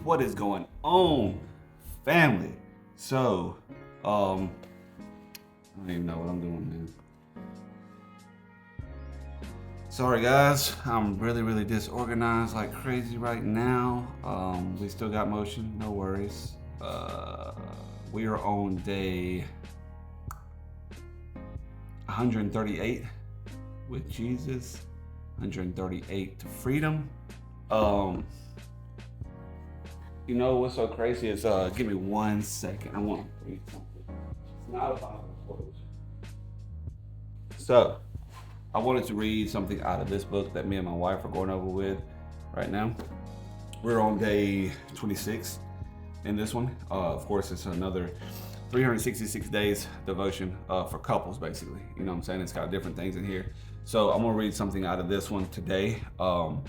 What is going on, family? So, I don't even know what I'm doing, man. Sorry, guys. I'm really disorganized like crazy right now. We still got motion, no worries. We are on day 138 with Jesus, 138 to freedom. You know what's so crazy is, give me 1 second. I want to read something. It's not about quote. So, I wanted to read something out of this book that me and my wife are going over with right now. We're on day 26 in this one. Of course, it's another 366 days devotion for couples, basically. You know what I'm saying? It's got different things in here. So I'm gonna read something out of this one today. On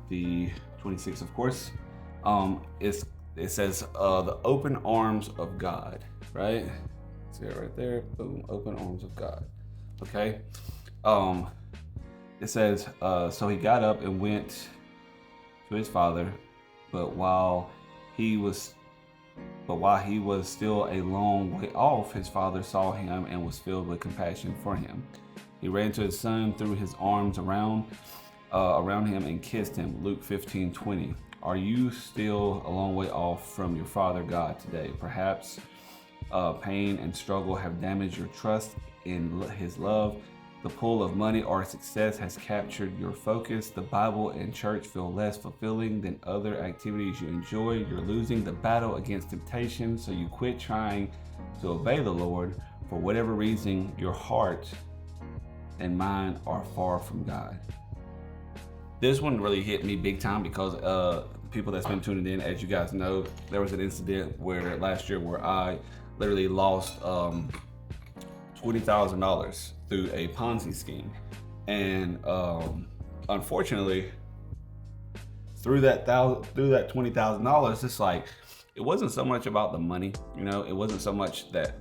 the 26th, of course. It says the open arms of God, right? See it right there. Boom, open arms of God. Okay. It says, so he got up and went to his father, but while he was still a long way off, his father saw him and was filled with compassion for him. He ran to his son, threw his arms around him and kissed him. Luke 15:20. Are you still a long way off from your Father God today? Perhaps pain and struggle have damaged your trust in his love. The pull of money or success has captured your focus. The Bible and church feel less fulfilling than other activities you enjoy. You're losing the battle against temptation, so you quit trying to obey the Lord. For whatever reason, your heart and mind are far from God. This one really hit me big time because people that's been tuning in, as you guys know, there was an incident where last year where I literally lost $20,000 through a Ponzi scheme, and unfortunately, through that $20,000, it's like it wasn't so much about the money, you know. It wasn't so much that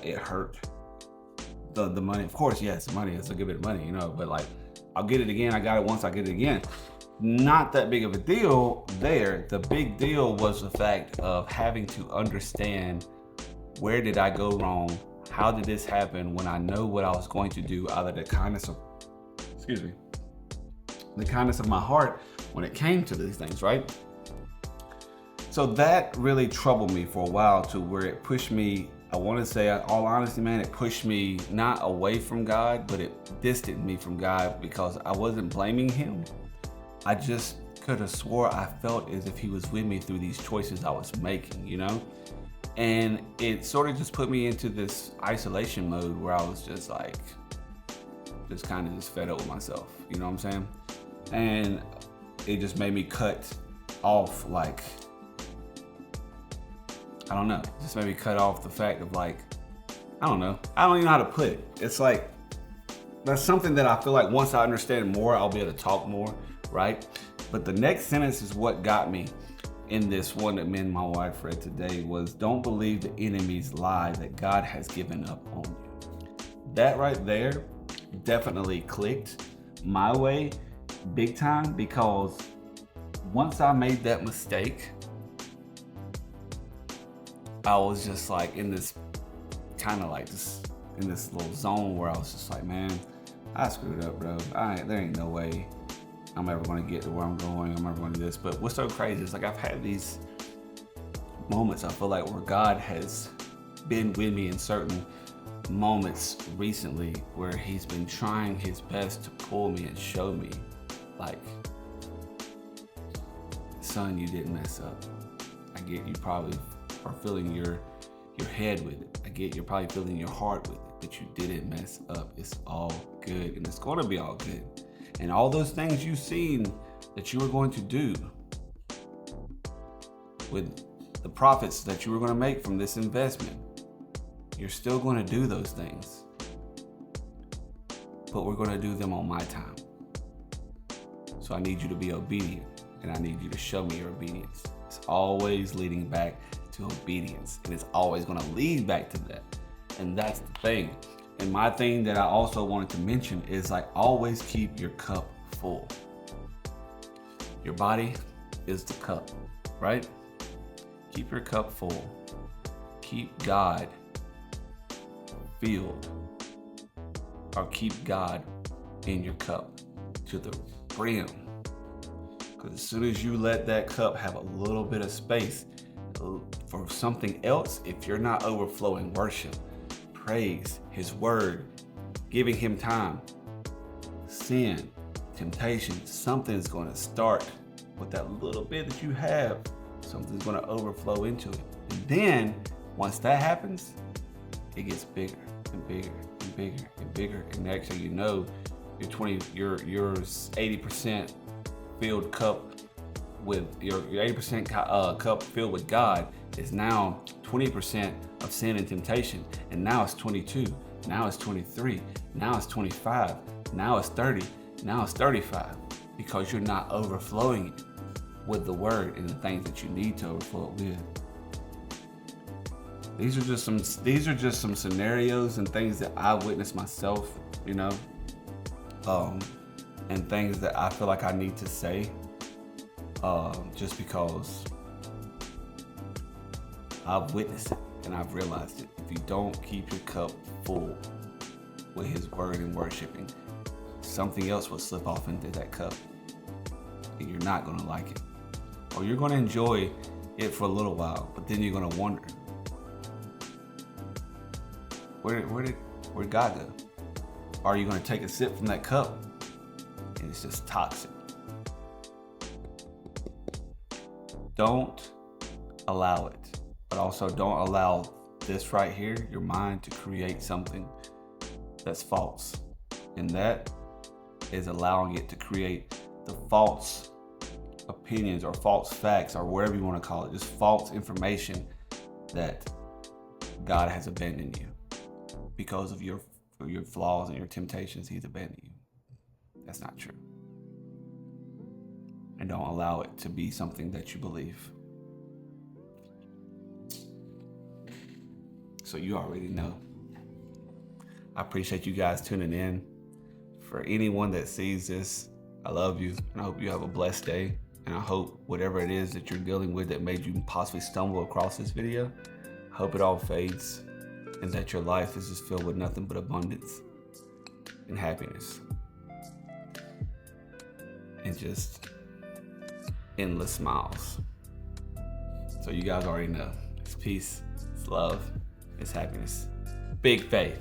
it hurt the money. Of course, yes, money is a good bit of money, you know, but like I'll get it again. I got it once, I get it again. Not that big of a deal there. The big deal was the fact of having to understand, where did I go wrong? How did this happen when I know what I was going to do out of the kindness of my heart when it came to these things, right? So that really troubled me for a while, to where it pushed me, I want to say, all honesty, man, it pushed me not away from God, but it distanced me from God, because I wasn't blaming him. I just could have swore I felt as if he was with me through these choices I was making, you know? And it sort of just put me into this isolation mode where I was just like, just kind of just fed up with myself, you know what I'm saying? And it just made me cut off, like, I don't know, just made me cut off the fact of, like, I don't know, I don't even know how to put it. It's like, that's something that I feel like once I understand more, I'll be able to talk more, right? But the next sentence is what got me in this one that me and my wife read today, was, don't believe the enemy's lie that God has given up on you. That right there definitely clicked my way big time, because once I made that mistake, I was just like in this kind of like this, in this little zone where I was just like, man, I screwed up, bro. There ain't no way I'm ever going to get to where I'm going. I'm ever going to do this. But what's so crazy is, like, I've had these moments, I feel like, where God has been with me in certain moments recently, where he's been trying his best to pull me and show me, like, son, you didn't mess up. I get you probably are filling your head with it. I get you're probably filling your heart with it, but you didn't mess up. It's all good, and it's going to be all good. And all those things you've seen that you were going to do with the profits that you were going to make from this investment, you're still going to do those things. But we're going to do them on my time. So I need you to be obedient, and I need you to show me your obedience. It's always leading back to obedience, and it's always going to lead back to that. And that's the thing. And my thing that I also wanted to mention is, like, always keep your cup full. Your body is the cup, right? Keep your cup full. Keep God filled, or keep God in your cup to the brim. Because as soon as you let that cup have a little bit of space for something else, if you're not overflowing worship, praise, His word, giving Him time, sin, temptation, something's going to start with that little bit that you have. Something's going to overflow into it. And then once that happens, it gets bigger and bigger and bigger and bigger. And next thing you know, your 80% filled cup with your 80% cup filled with God is now 20% of sin and temptation. And now it's 22. Now it's 23. Now it's 25. Now it's 30. Now it's 35. Because you're not overflowing it with the word and the things that you need to overflow it with. These are just some scenarios and things that I witnessed myself, and things that I feel like I need to say, just because I've witnessed it and I've realized it. If you don't keep your cup full with His word and worshiping, something else will slip off into that cup, and you're not gonna like it, or you're gonna enjoy it for a little while, but then you're gonna wonder, where'd God go? Or are you gonna take a sip from that cup and it's just toxic? Don't allow it, but also don't allow this right here, your mind, to create something that's false. And that is allowing it to create the false opinions or false facts, or whatever you want to call it, just false information that God has abandoned you. Because of your flaws and your temptations, He's abandoned you. That's not true. And don't allow it to be something that you believe. So you already know. I appreciate you guys tuning in. For anyone that sees this, I love you, and I hope you have a blessed day. And I hope whatever it is that you're dealing with that made you possibly stumble across this video, I hope it all fades, and that your life is just filled with nothing but abundance and happiness and just endless smiles. So you guys already know, it's peace, it's love, it's happiness, big faith.